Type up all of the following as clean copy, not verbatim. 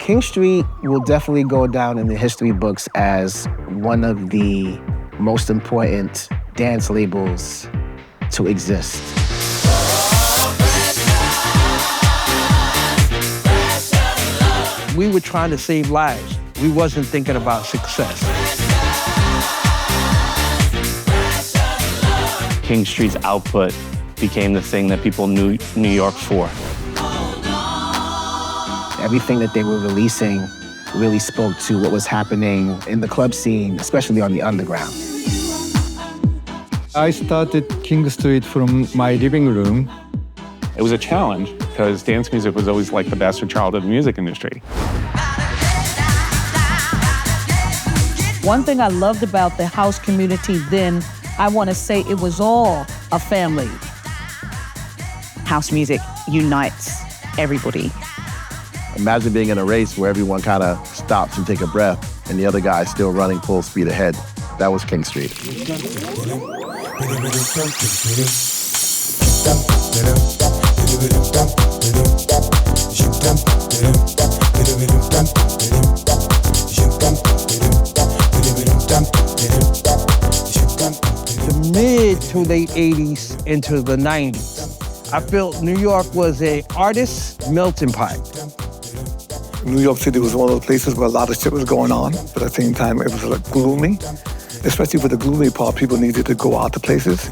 King Street will definitely go down in the history books as one of the most important dance labels to exist. We were trying to save lives. We wasn't thinking about success. King Street's output became the thing that people knew New York for. Everything that they were releasing really spoke to what was happening in the club scene, especially on the underground. I started King Street from my living room. It was a challenge because dance music was always like the bastard child of the music industry. One thing I loved about the house community then, I want to say it was all a family. House music unites everybody. Imagine being in a race where everyone kind of stops and take a breath and the other guy's still running full speed ahead. That was King Street. The mid to late 80s into the 90s, I felt New York was an artist melting pot. New York City was one of those places where a lot of shit was going on, but at the same time it was like gloomy. Especially for the gloomy part, people needed to go out to places.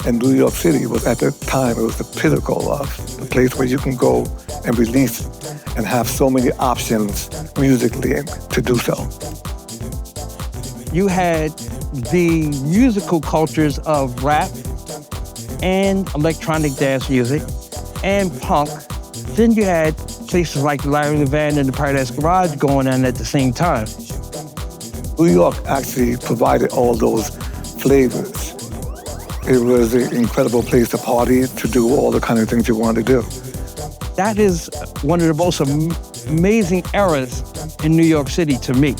And New York City was, at the time, it was the pinnacle of the place where you can go and release and have so many options musically to do so. You had the musical cultures of rap and electronic dance music and punk. Then you had places like Larry Levan and the Paradise Garage going on at the same time. New York actually provided all those flavors. It was an incredible place to party, to do all the kind of things you wanted to do. That is one of the most amazing eras in New York City to me.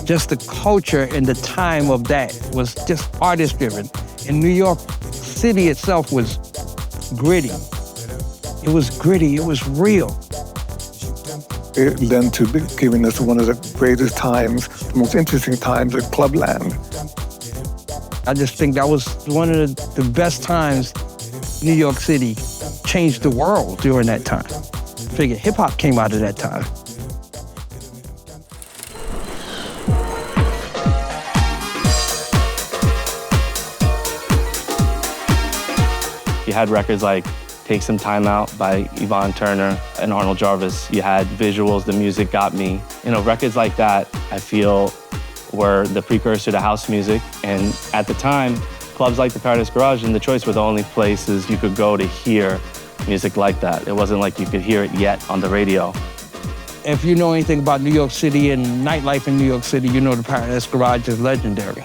Just the culture and the time of that was just artist-driven. And New York City itself was gritty. It was gritty, it was real. It led to giving us one of the greatest times, the most interesting times at Clubland. I just think that was one of the best times New York City changed the world during that time. I figure hip-hop came out of that time. You had records like Take Some Time Out by Yvonne Turner and Arnold Jarvis. You had Visuals, The Music Got Me. You know, records like that, I feel, were the precursor to house music. And at the time, clubs like the Paradise Garage and The Choice were the only places you could go to hear music like that. It wasn't like you could hear it yet on the radio. If you know anything about New York City and nightlife in New York City, you know the Paradise Garage is legendary.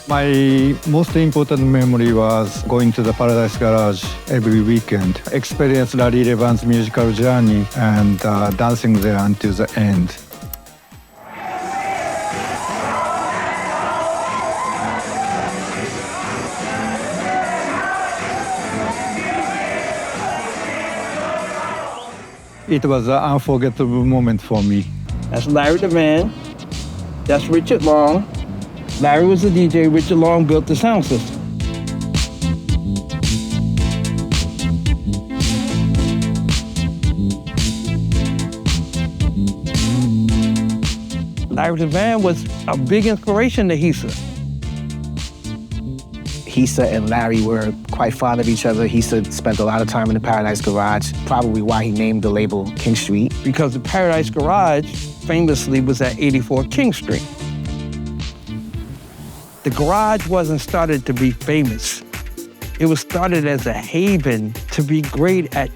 My most important memory was going to the Paradise Garage every weekend, experience Larry Levan's musical journey and dancing there until the end. It was an unforgettable moment for me. That's Larry Levan. That's Richard Long. Larry was the DJ, Richard Long built the sound system. Larry Levan was a big inspiration to Hisa. Hisa and Larry were quite fond of each other. Hisa spent a lot of time in the Paradise Garage, probably why he named the label King Street. Because the Paradise Garage famously was at 84 King Street. The garage wasn't started to be famous. It was started as a haven to be great at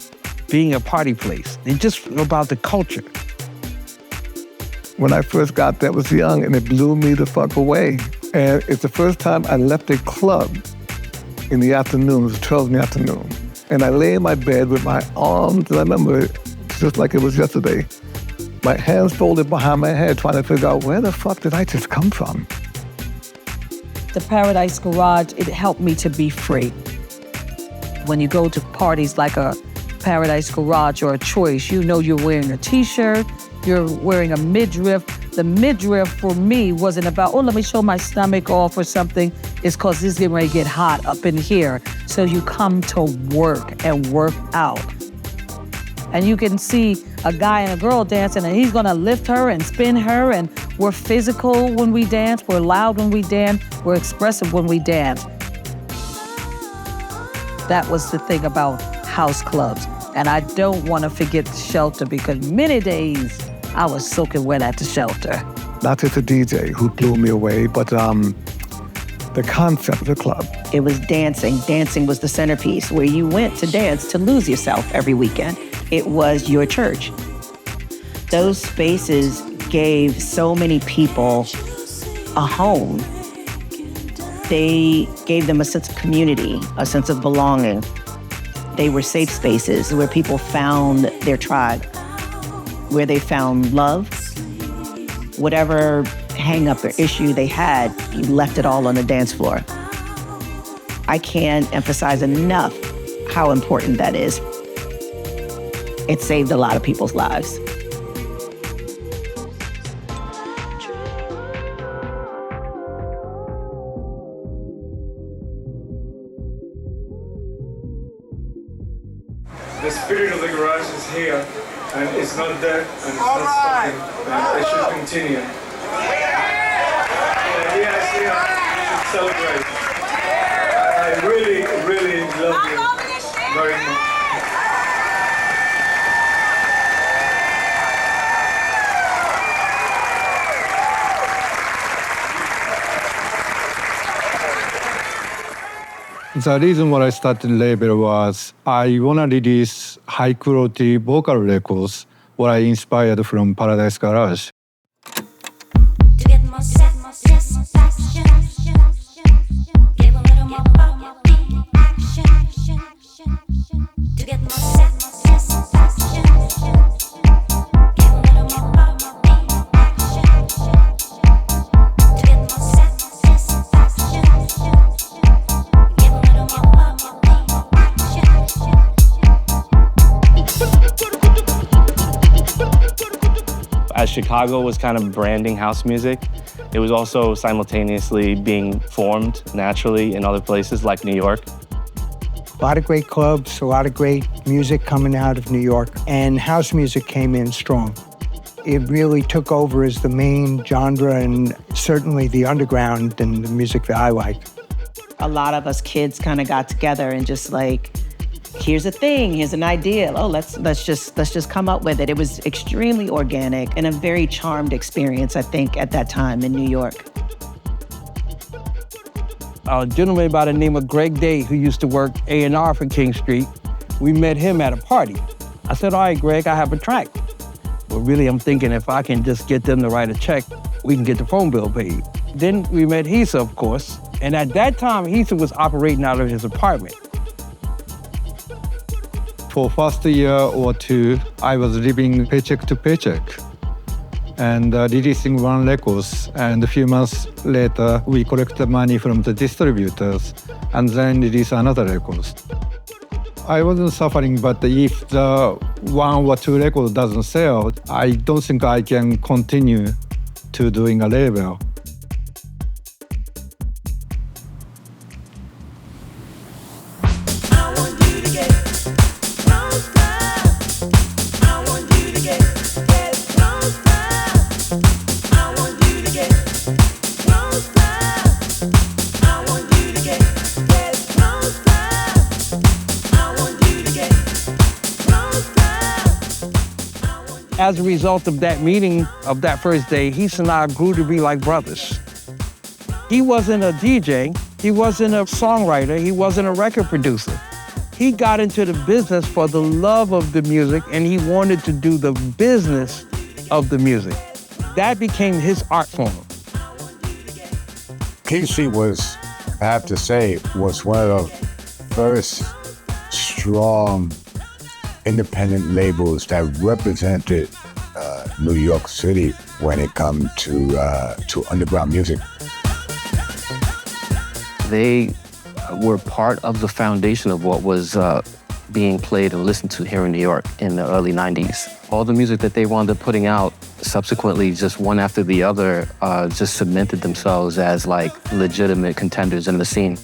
being a party place. It's just about the culture. When I first got there, I was young and it blew me the fuck away. And it's the first time I left a club in the afternoon. It was 12 in the afternoon. And I lay in my bed with my arms, and I remember it just like it was yesterday. My hands folded behind my head trying to figure out where the fuck did I just come from? The Paradise Garage, it helped me to be free. When you go to parties like a Paradise Garage or a choice. You know you're wearing a t-shirt, you're wearing a midriff. The midriff for me wasn't about, oh, let me show my stomach off or something. It's because it's getting ready to get hot up in here. So you come to work and work out. And you can see a guy and a girl dancing and he's gonna lift her and spin her, and we're physical when we dance, we're loud when we dance, we're expressive when we dance. That was the thing about house clubs. And I don't wanna forget the Shelter, because many days I was soaking wet at the Shelter. Not just a DJ who blew me away, but the concept of the club. It was dancing. Dancing was the centerpiece, where you went to dance to lose yourself every weekend. It was your church. Those spaces gave so many people a home. They gave them a sense of community, a sense of belonging. They were safe spaces where people found their tribe, where they found love. Whatever hang-up or issue they had, you left it all on the dance floor. I can't emphasize enough how important that is. It saved a lot of people's lives. The spirit of the garage is here, and it's not dead, and it's not stopping, and it should continue. Yes, we should celebrate. I really, really love you very much. The reason why I started the label was I want to release high quality vocal records, what I inspired from Paradise Garage. As Chicago was kind of branding house music, it was also simultaneously being formed naturally in other places like New York. A lot of great clubs, a lot of great music coming out of New York, and house music came in strong. It really took over as the main genre, and certainly the underground and the music that I like. A lot of us kids kind of got together and just like, here's a thing, here's an idea. Oh, let's just come up with it. It was extremely organic and a very charmed experience, I think, at that time in New York. A gentleman by the name of Greg Day, who used to work A&R for King Street, we met him at a party. I said, all right, Greg, I have a track. Well, really, I'm thinking if I can just get them to write a check, we can get the phone bill paid. Then we met Hisa, of course, and at that time, Hisa was operating out of his apartment. For first year or two, I was living paycheck to paycheck and releasing one records. And a few months later, we collected money from the distributors and then release another records. I wasn't suffering, but if the one or two records doesn't sell, I don't think I can continue to doing a label. As a result of that meeting of that first day, Hisa and I grew to be like brothers. He wasn't a DJ, he wasn't a songwriter, he wasn't a record producer. He got into the business for the love of the music, and he wanted to do the business of the music. That became his art form. King Street was, I have to say, was one of the first strong independent labels that represented New York City when it comes to underground music. They were part of the foundation of what was being played and listened to here in New York in the early 90s. All the music that they wound up putting out subsequently, just one after the other, just cemented themselves as like legitimate contenders in the scene.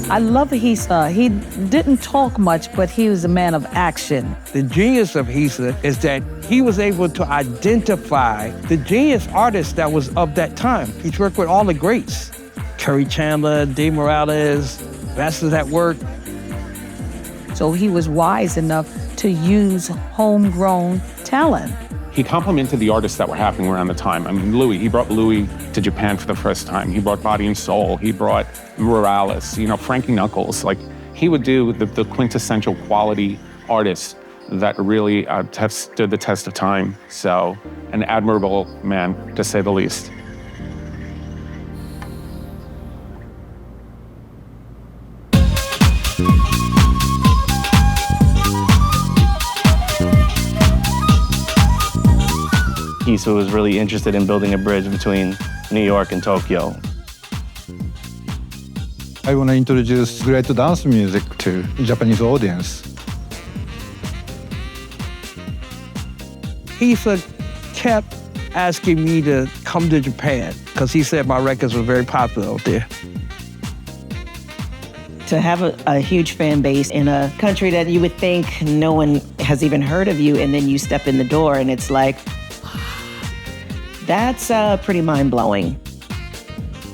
I love Hisa. He didn't talk much, but he was a man of action. The genius of Hisa is that he was able to identify the genius artists that was of that time. He's worked with all the greats. Kerry Chandler, Dave Morales, Masters at Work. So he was wise enough to use homegrown talent. He complemented the artists that were happening around the time. I mean, Louis, he brought Louis to Japan for the first time. He brought Body and Soul. He brought Morales, Frankie Knuckles. Like, he would do the quintessential quality artists that really have stood the test of time. So, an admirable man, to say the least. Hisa was really interested in building a bridge between New York and Tokyo. I want to introduce great dance music to Japanese audience. Hisa kept asking me to come to Japan because he said my records were very popular out there. To have a huge fan base in a country that you would think no one has even heard of you, and then you step in the door and it's like, that's pretty mind-blowing.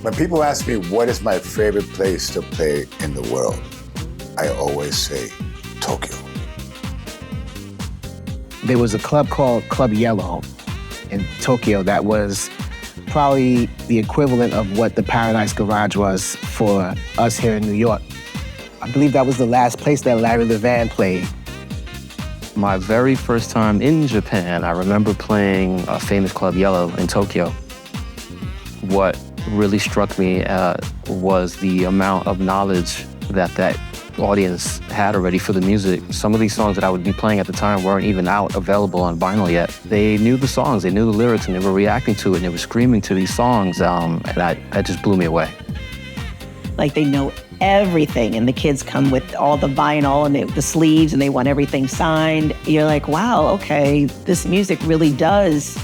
When people ask me what is my favorite place to play in the world, I always say Tokyo. There was a club called Club Yellow in Tokyo that was probably the equivalent of what the Paradise Garage was for us here in New York. I believe that was the last place that Larry Levan played. My very first time in Japan, I remember playing a famous Club Yellow in Tokyo. What really struck me was the amount of knowledge that audience had already for the music. Some of these songs that I would be playing at the time weren't even out, available on vinyl yet. They knew the songs, they knew the lyrics, and they were reacting to it, and they were screaming to these songs, and that just blew me away. Like, they know everything, and the kids come with all the vinyl and the sleeves, and they want everything signed. You're like, wow, okay, this music really does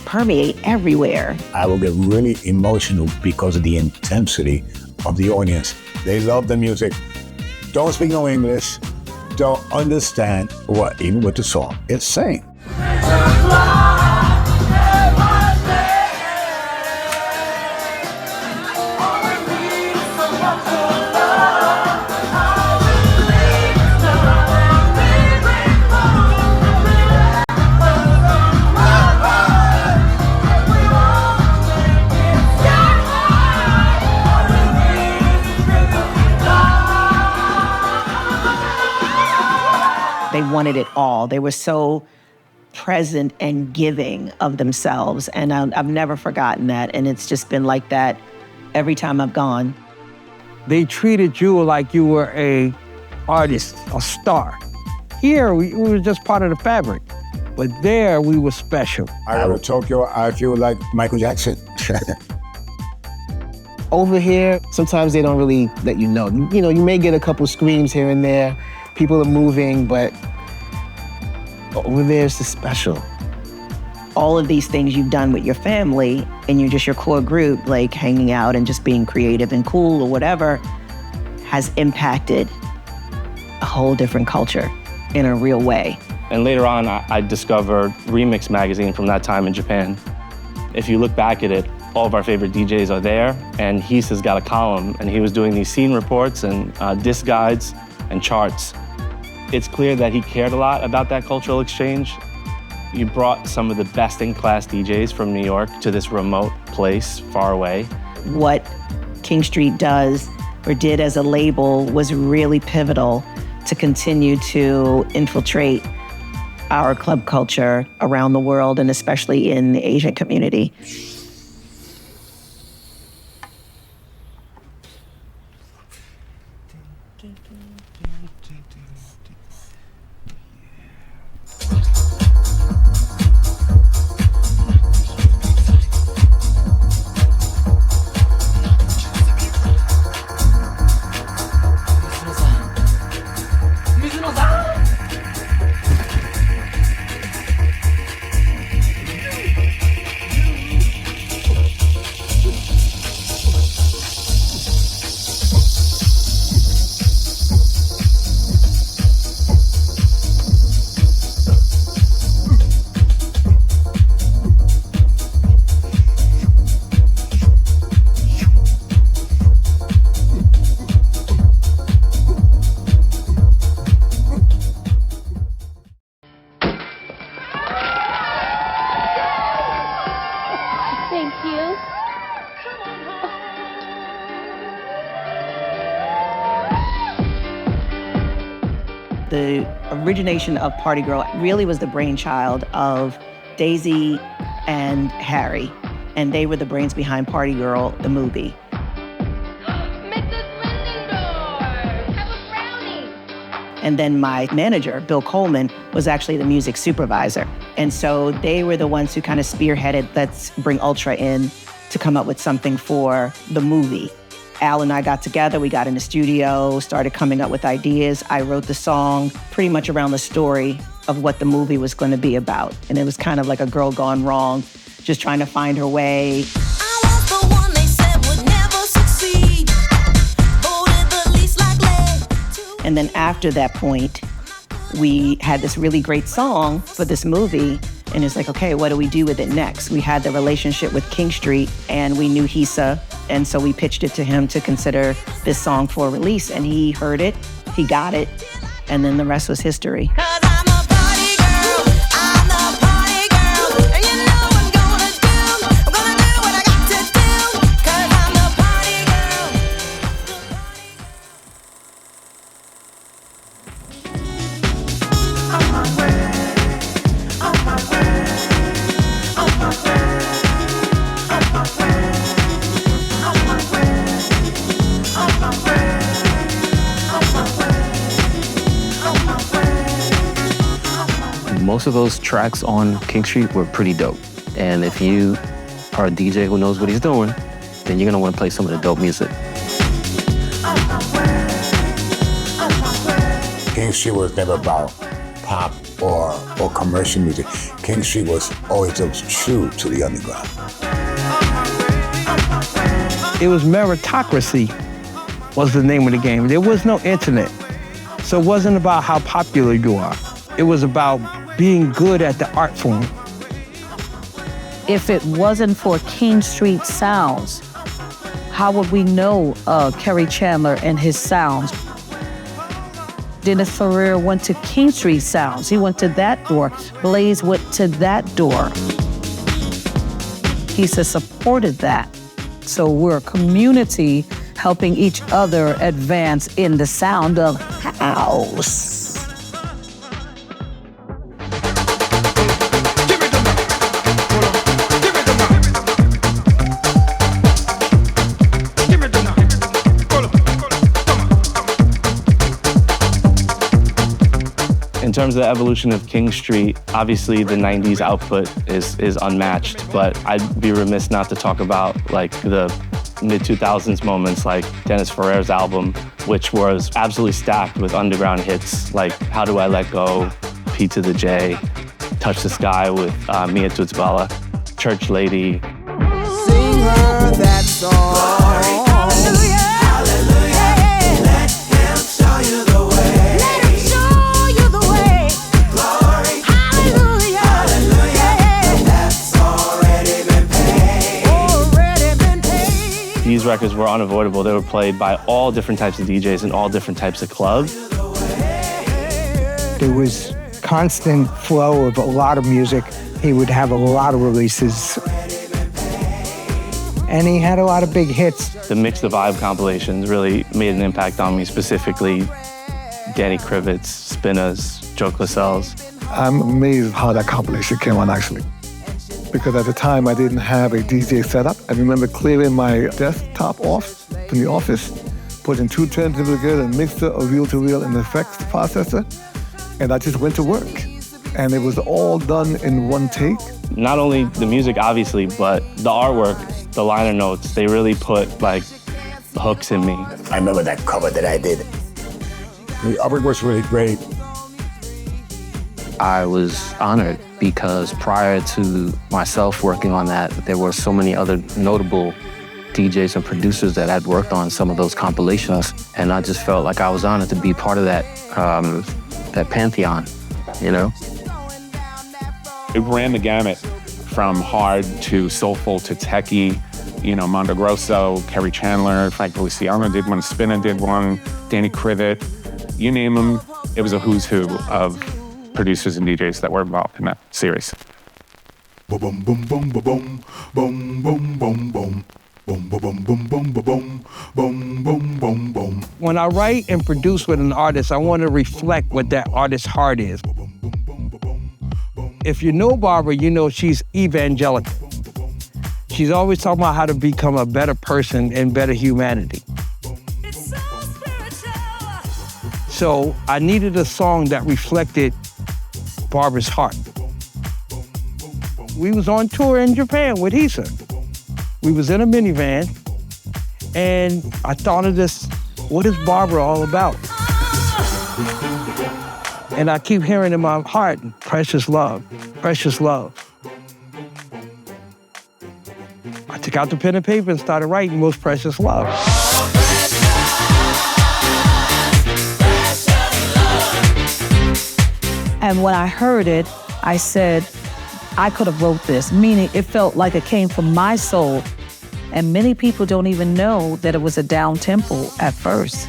permeate everywhere. I will get really emotional because of the intensity of the audience. They love the music. Don't speak no English. Don't understand what the song is saying. They wanted it all. They were so present and giving of themselves. And I've never forgotten that. And it's just been like that every time I've gone. They treated you like you were a artist, a star. Here, we were just part of the fabric. But there, we were special. I go to Tokyo, I feel like Michael Jackson. Over here, sometimes they don't really let you know. You may get a couple screams here and there. People are moving, but over there it's just special. All of these things you've done with your family and you're just your core group, like hanging out and just being creative and cool or whatever, has impacted a whole different culture in a real way. And later on, I discovered Remix magazine from that time in Japan. If you look back at it, all of our favorite DJs are there, and Hisa's got a column, and he was doing these scene reports and disc guides and charts. It's clear that he cared a lot about that cultural exchange. You brought some of the best in class DJs from New York to this remote place far away. What King Street does or did as a label was really pivotal to continue to infiltrate our club culture around the world, and especially in the Asian community. Thank you. The origination of Party Girl really was the brainchild of Daisy and Harry, and they were the brains behind Party Girl, the movie. And then my manager, Bill Coleman, was actually the music supervisor. And so they were the ones who kind of spearheaded, let's bring Ultra in to come up with something for the movie. Al and I got together, we got in the studio, started coming up with ideas. I wrote the song pretty much around the story of what the movie was going to be about. And it was kind of like a girl gone wrong, just trying to find her way. And then after that point, we had this really great song for this movie. And it's like, okay, what do we do with it next? We had the relationship with King Street, and we knew Hisa. And so we pitched it to him to consider this song for release. And he heard it, he got it, and then the rest was history. Most of those tracks on King Street were pretty dope. And if you are a DJ who knows what he's doing, then you're gonna want to play some of the dope music. King Street was never about pop or commercial music. King Street was always true to the underground. It was meritocracy was the name of the game. There was no internet. So it wasn't about how popular you are. It was about being good at the art form. If it wasn't for King Street sounds, how would we know Kerry Chandler and his sounds? Dennis Ferrer went to King Street sounds. He went to that door. Blaze went to that door. He supported that. So we're a community helping each other advance in the sound of house. In terms of the evolution of King Street, obviously the 90s output is unmatched, but I'd be remiss not to talk about like the mid-2000s moments like Dennis Ferrer's album, which was absolutely stacked with underground hits like How Do I Let Go, P to the J, Touch the Sky with Mia Tutsbala, Church Lady. Sing her that song. These records were unavoidable. They were played by all different types of DJs in all different types of clubs. There was constant flow of a lot of music. He would have a lot of releases. And he had a lot of big hits. The Mix the Vibe compilations really made an impact on me, specifically Danny Krivitz, Spinners, Joe Lascelles. I'm amazed how that compilation came on, actually. Because at the time, I didn't have a DJ setup. I remember clearing my desktop off from the office, putting 2 turntables together, a mixer, a reel-to-reel, and an effects processor, and I just went to work. And it was all done in one take. Not only the music, obviously, but the artwork, the liner notes, they really put like hooks in me. I remember that cover that I did. The artwork was really great. I was honored because prior to myself working on that, there were so many other notable DJs and producers that had worked on some of those compilations, and I just felt like I was honored to be part of that pantheon, you know? It ran the gamut from hard to soulful to techie. You know, Mondo Grosso, Kerry Chandler, Frank Feliciano did one, Spinna did one, Danny Krivit, you name them. It was a who's who of producers and DJs that were involved in that series. Boom boom boom boom boom boom boom boom boom. Boom, boom, boom, boom, boom, boom, boom, boom, boom, boom. When I write and produce with an artist, I want to reflect what that artist's heart is. If you know Barbara, you know she's evangelical. She's always talking about how to become a better person and better humanity. So I needed a song that reflected Barbara's heart. We was on tour in Japan with Hisa. We was in a minivan, and I thought of this, what is Barbara all about? And I keep hearing in my heart, precious love, precious love. I took out the pen and paper and started writing Most Precious Love. And when I heard it, I said, I could have wrote this, meaning it felt like it came from my soul. And many people don't even know that it was a down tempo at first.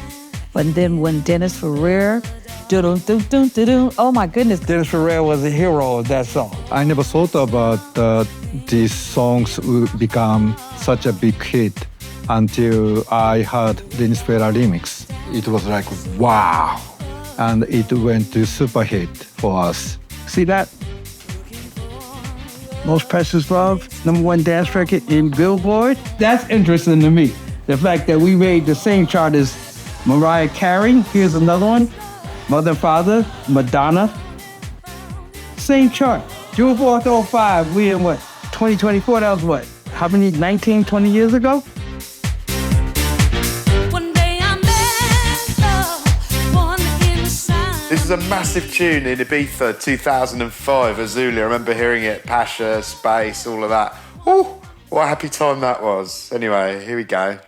But then when Dennis Ferrer, oh my goodness. Dennis Ferrer was a hero of that song. I never thought about these songs would become such a big hit until I heard Dennis Ferrer remix. It was like, wow. And it went to super hit for us. See that? Most Precious Love, #1 dance record in Billboard. That's interesting to me. The fact that we made the same chart as Mariah Carey. Here's another one. Mother and Father, Madonna. Same chart. June 4th, 2005, we in what? 2024, that was what? How many, 19, 20 years ago? This is a massive tune in Ibiza 2005, Azulia. I remember hearing it, Pasha, Space, all of that. Ooh, what a happy time that was. Anyway, here we go.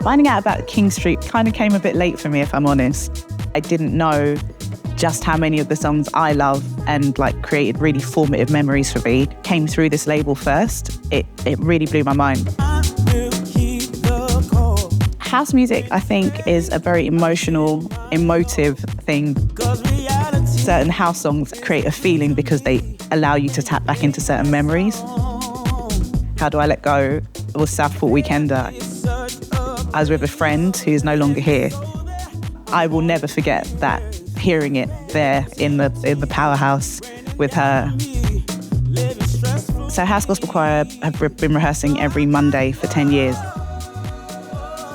Finding out about King Street kind of came a bit late for me, if I'm honest. I didn't know just how many of the songs I love and like created really formative memories for me came through this label first. It really blew my mind. House music, I think, is a very emotional, emotive thing. Certain house songs create a feeling because they allow you to tap back into certain memories. How Do I Let Go was Southport Weekender. I was with a friend who is no longer here. I will never forget that, hearing it there in the powerhouse with her. So House Gospel Choir have been rehearsing every Monday for 10 years.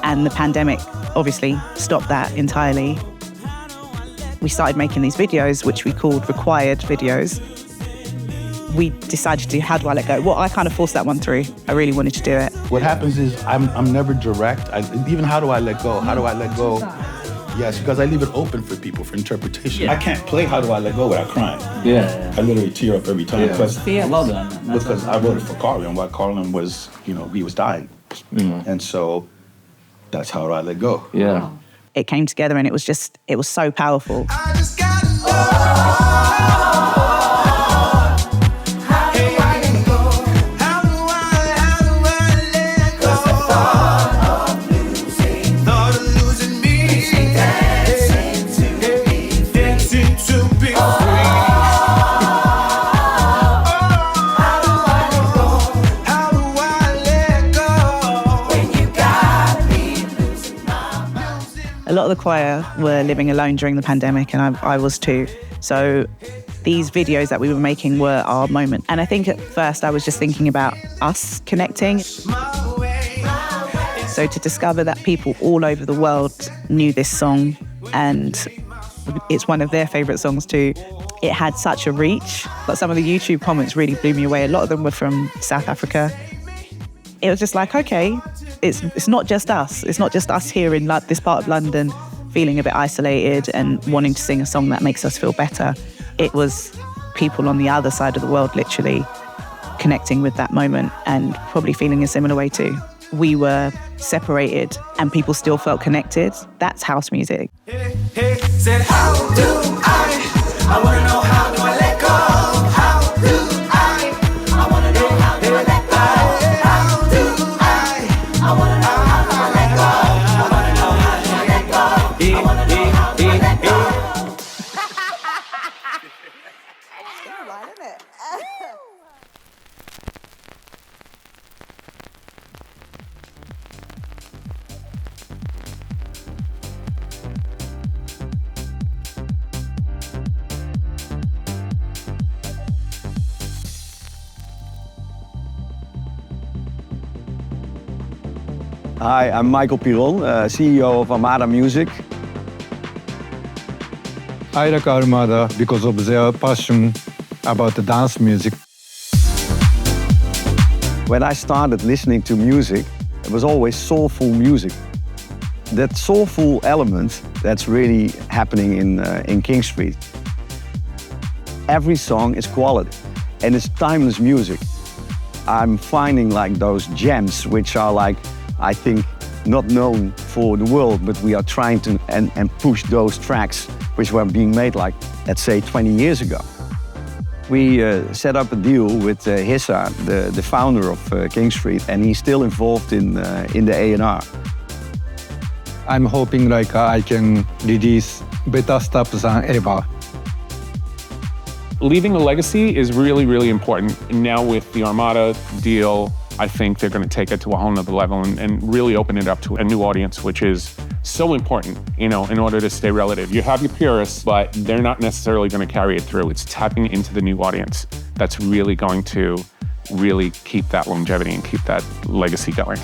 And the pandemic obviously stopped that entirely. We started making these videos, which we called required videos. we decided to do How Do I Let Go. Well, I kind of forced that one through. I really wanted to do it. What happens is I'm never direct. Even How Do I Let Go? How do I let go? Yes, because I leave it open for people for interpretation. Yeah. I can't play How Do I Let Go without crying. Yeah. I literally tear up every time because I love that. because I wrote it for Carlin while Carlin was, he was dying. And so that's How Do I Let Go. Yeah. It came together and it was so powerful. A lot of the choir were living alone during the pandemic, and I was too. So these videos that we were making were our moment. And I think at first I was just thinking about us connecting. So to discover that people all over the world knew this song, and it's one of their favorite songs too, it had such a reach. But some of the YouTube comments really blew me away. A lot of them were from South Africa. It was just like, okay, it's not just us. It's not just us here in this part of London feeling a bit isolated and wanting to sing a song that makes us feel better. It was people on the other side of the world literally connecting with that moment and probably feeling a similar way too. We were separated and people still felt connected. That's house music. Said, how do I wanna know how do I let go? How do I wanna know how do I let go? How do I wanna know how do I let go? I wanna know how do I let go? I wanna know how do I let go? Hi, I'm Michael Piron, CEO of Armada Music. I like Armada because of their passion about the dance music. When I started listening to music, it was always soulful music. That soulful element that's really happening in King Street. Every song is quality and it's timeless music. I'm finding like those gems which are like, I think, not known for the world, but we are trying to and push those tracks which were being made like, let's say, 20 years ago. We set up a deal with Hissa, the founder of King Street, and he's still involved in the A&R. I'm hoping like I can release better stuff than ever. Leaving a legacy is really, really important. And now with the Armada deal, I think they're going to take it to a whole nother level and really open it up to a new audience, which is so important, in order to stay relative. You have your purists, but they're not necessarily going to carry it through. It's tapping into the new audience that's really going to really keep that longevity and keep that legacy going.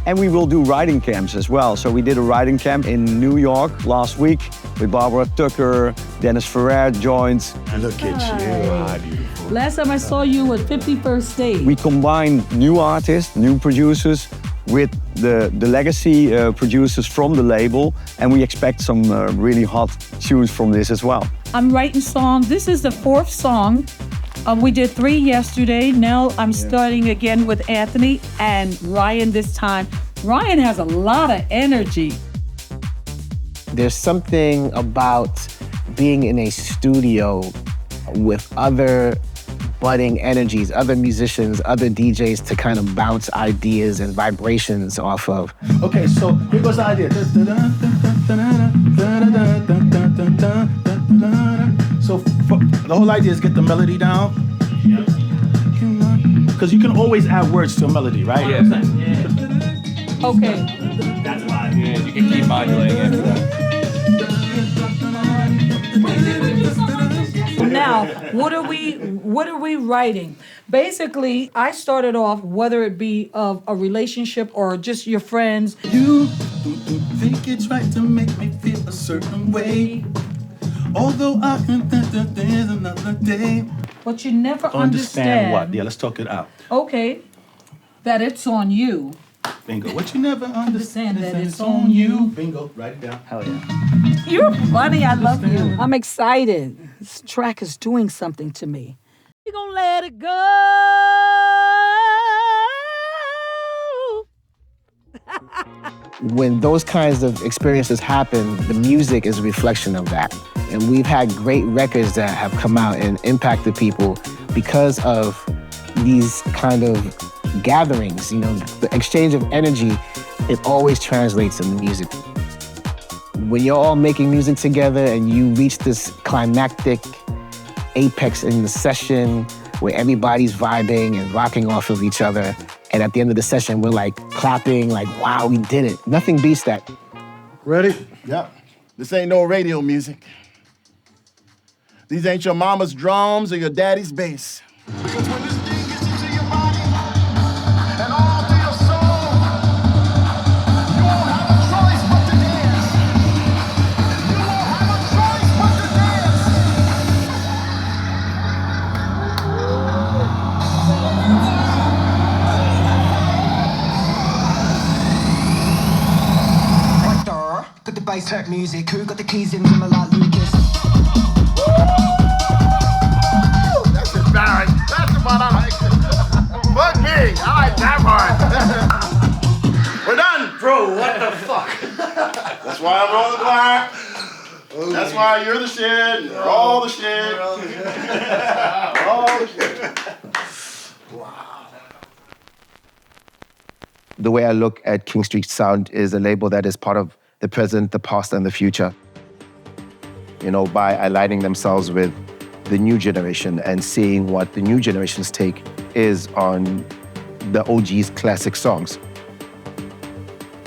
And we will do writing camps as well. So we did a writing camp in New York last week with Barbara Tucker, Dennis Ferrer joined. Look at you, how beautiful. Last time I saw you was 51st State. We combined new artists, new producers with the legacy producers from the label, and we expect some really hot tunes from this as well. I'm writing songs. This is the 4th song. We did 3 yesterday. Now I'm starting again with Anthony and Ryan this time. Ryan has a lot of energy. There's something about being in a studio with other budding energies, other musicians, other DJs to kind of bounce ideas and vibrations off of. Okay, so here goes the idea. So the whole idea is get the melody down. Because you can always add words to a melody, right? Yeah. Okay. That's why. Yeah, you can keep modulating it. Now, what are we writing? Basically, I started off, whether it be of a relationship or just your friends. You think it's right to make me feel a certain way. Although I can think that there's another day. But you never Understand what? Yeah, let's talk it out. Okay, that it's on you. Bingo. What you never Understand that it's on you. Bingo. Write it down. Hell yeah. You're funny. I love you. I'm excited. This track is doing something to me. We gonna let it go. When those kinds of experiences happen, the music is a reflection of that. And we've had great records that have come out and impacted people because of these kind of gatherings. You know, the exchange of energy, it always translates in the music. When you're all making music together and you reach this climactic apex in the session where everybody's vibing and rocking off of each other, and at the end of the session, we're like clapping, like, wow, we did it. Nothing beats that. Ready? Yep. This ain't no radio music. These ain't your mama's drums or your daddy's bass. Got the bass tech music, who got the keys in them like Lucas? That's just Barry. That's the one I like. Fuck me. I like that one. We're done. Bro, what the fuck? That's why I'm rolling black. That's why you're the shit. You're all the shit. All the shit. The way I look at King Street Sound is a label that is part of the present, the past, and the future. You know, by aligning themselves with the new generation and seeing what the new generation's take is on the OG's classic songs.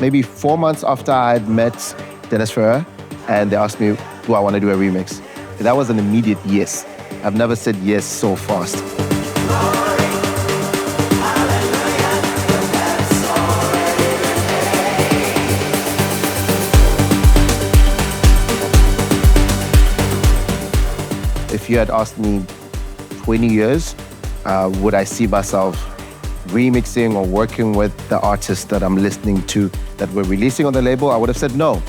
Maybe 4 months after I'd met Dennis Ferrer, and they asked me, do I want to do a remix? That was an immediate yes. I've never said yes so fast. If you had asked me 20 years, would I see myself remixing or working with the artists that I'm listening to that we're releasing on the label, I would have said no.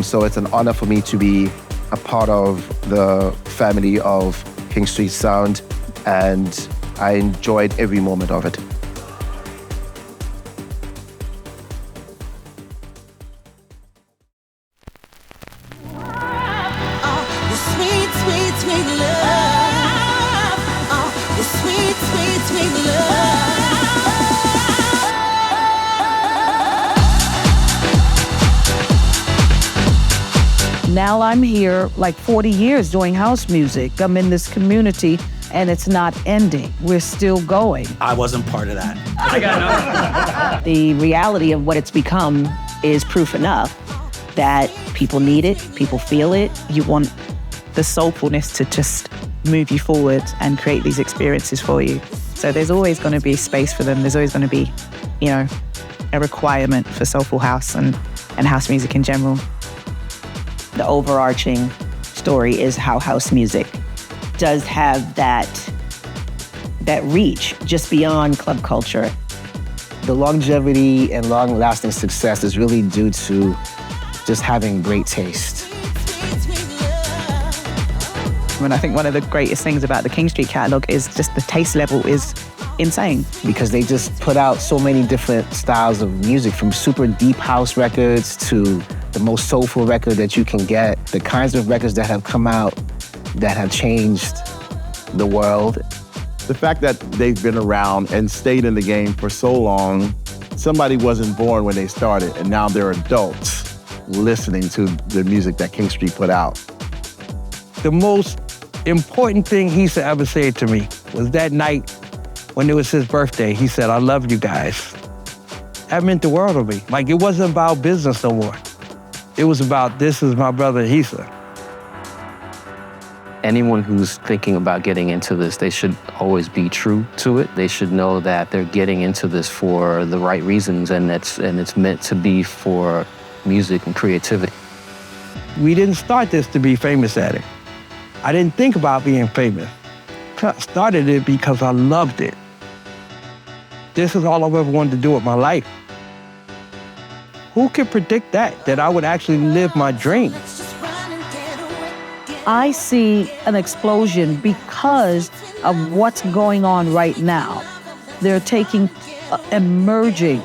So it's an honor for me to be a part of the family of King Street Sound, and I enjoyed every moment of it. Now I'm here like 40 years doing house music. I'm in this community and it's not ending. We're still going. I wasn't part of that. I got The reality of what it's become is proof enough that people need it, people feel it. You want the soulfulness to just move you forward and create these experiences for you. So there's always going to be space for them. There's always going to be, you know, a requirement for soulful house and house music in general. The overarching story is how house music does have that reach just beyond club culture. The longevity and long-lasting success is really due to just having great taste. And I think one of the greatest things about the King Street catalog is just the taste level is insane. Because they just put out so many different styles of music, from super deep house records to the most soulful record that you can get. The kinds of records that have come out that have changed the world. The fact that they've been around and stayed in the game for so long, somebody wasn't born when they started, and now they're adults listening to the music that King Street put out. The most important thing he should ever say to me was that night when it was his birthday. He said, "I love you guys." That meant the world to me. Like, it wasn't about business no more. It was about, this is my brother Hisa. Anyone who's thinking about getting into this, they should always be true to it. They should know that they're getting into this for the right reasons, and it's meant to be for music and creativity. We didn't start this to be famous at it. I didn't think about being famous. started it because I loved it. This is all I've ever wanted to do with my life. Who could predict that I would actually live my dream? I see an explosion because of what's going on right now. They're taking, merging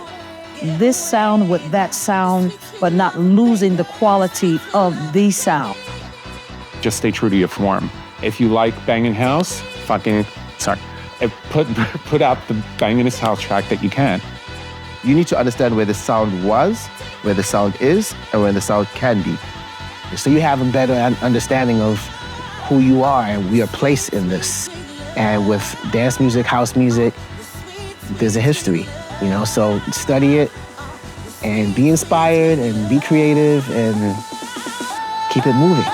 this sound with that sound, but not losing the quality of the sound. Just stay true to your form. If you like Bangin' House, put out the Bangin' House track that you can. You need to understand where the sound was, where the sound is, and where the sound can be. So you have a better understanding of who you are and your place in this. And with dance music, house music, there's a history, you know? So study it and be inspired and be creative and keep it moving.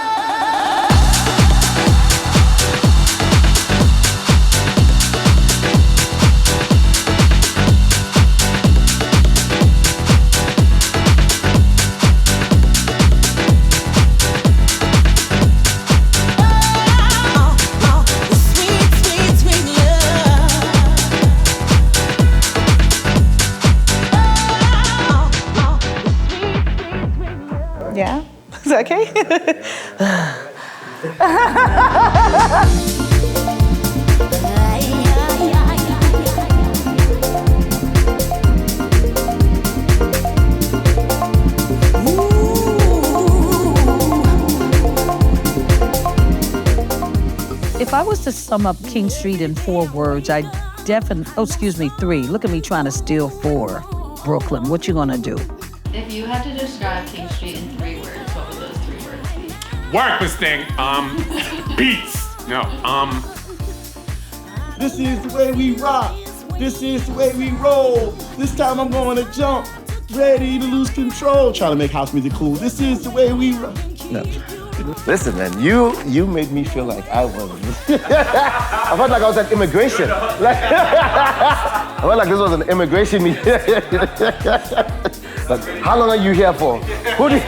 Yeah? Is that okay? If I was to sum up King Street in 4 words, I definitely, 3. Look at me trying to steal 4. Brooklyn, what you gonna do? If you had to describe King Street in 3 words, what would those 3 words be? Work this thing. Beats. No. This is the way we rock. This is the way we roll. This time I'm going to jump. Ready to lose control. Trying to make house music cool. This is the way we rock. No. Listen, man, you made me feel like I was. I felt like I was at immigration. I felt like this was an immigration meeting. Like, how long are you here for? Who did?